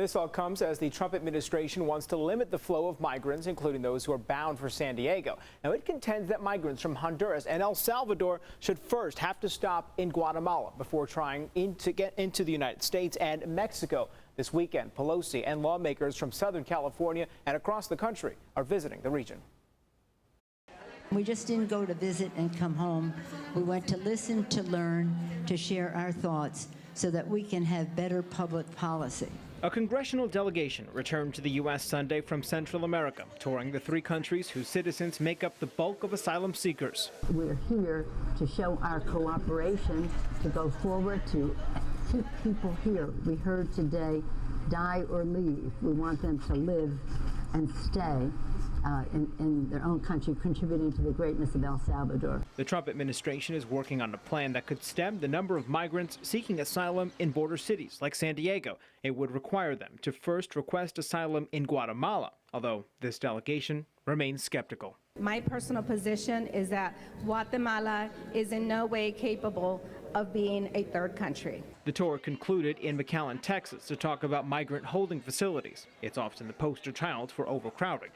This all comes as the Trump administration wants to limit the flow of migrants, including those who are bound for San Diego. Now, it contends that migrants from Honduras and El Salvador should first have to stop in Guatemala before trying to get into the United States and Mexico. This weekend, Pelosi and lawmakers from Southern California and across the country are visiting the region. We just didn't go to visit and come home. We went to listen, to learn, to share our thoughts so that we can have better public policy. A congressional delegation returned to the U.S. Sunday from Central America, touring the three countries whose citizens make up the bulk of asylum seekers. We're here to show our cooperation, to go forward, to keep people here. We heard today, die or leave. We want them to live and stay in their own country, contributing to the greatness of El Salvador. The Trump administration is working on a plan that could stem the number of migrants seeking asylum in border cities like San Diego. It would require them to first request asylum in Guatemala, although this delegation remains skeptical. My personal position is that Guatemala is in no way capable of being a third country. The tour concluded in McAllen, Texas, to talk about migrant holding facilities. It's often the poster child for overcrowding.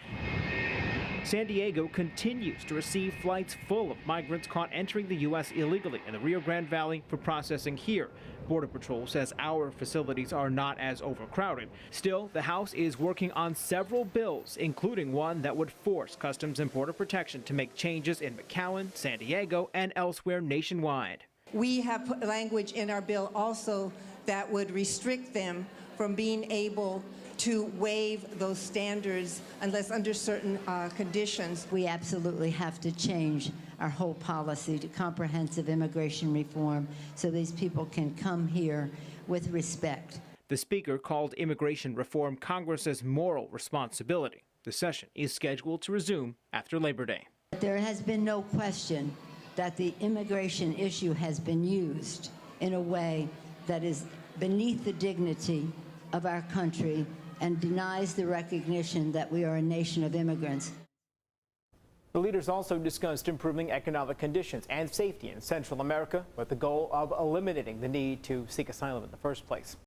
San Diego continues to receive flights full of migrants caught entering the U.S. illegally in the Rio Grande Valley for processing here. Border Patrol says our facilities are not as overcrowded. Still, the House is working on several bills, including one that would force Customs and Border Protection to make changes in McAllen, San Diego, and elsewhere nationwide. We have put language in our bill also that would restrict them from being able to waive those standards unless under certain conditions. We absolutely have to change our whole policy to comprehensive immigration reform so these people can come here with respect. The Speaker called immigration reform Congress's moral responsibility. The session is scheduled to resume after Labor Day. There has been no question that the immigration issue has been used in a way that is beneath the dignity of our country and denies the recognition that we are a nation of immigrants. The leaders also discussed improving economic conditions and safety in Central America with the goal of eliminating the need to seek asylum in the first place.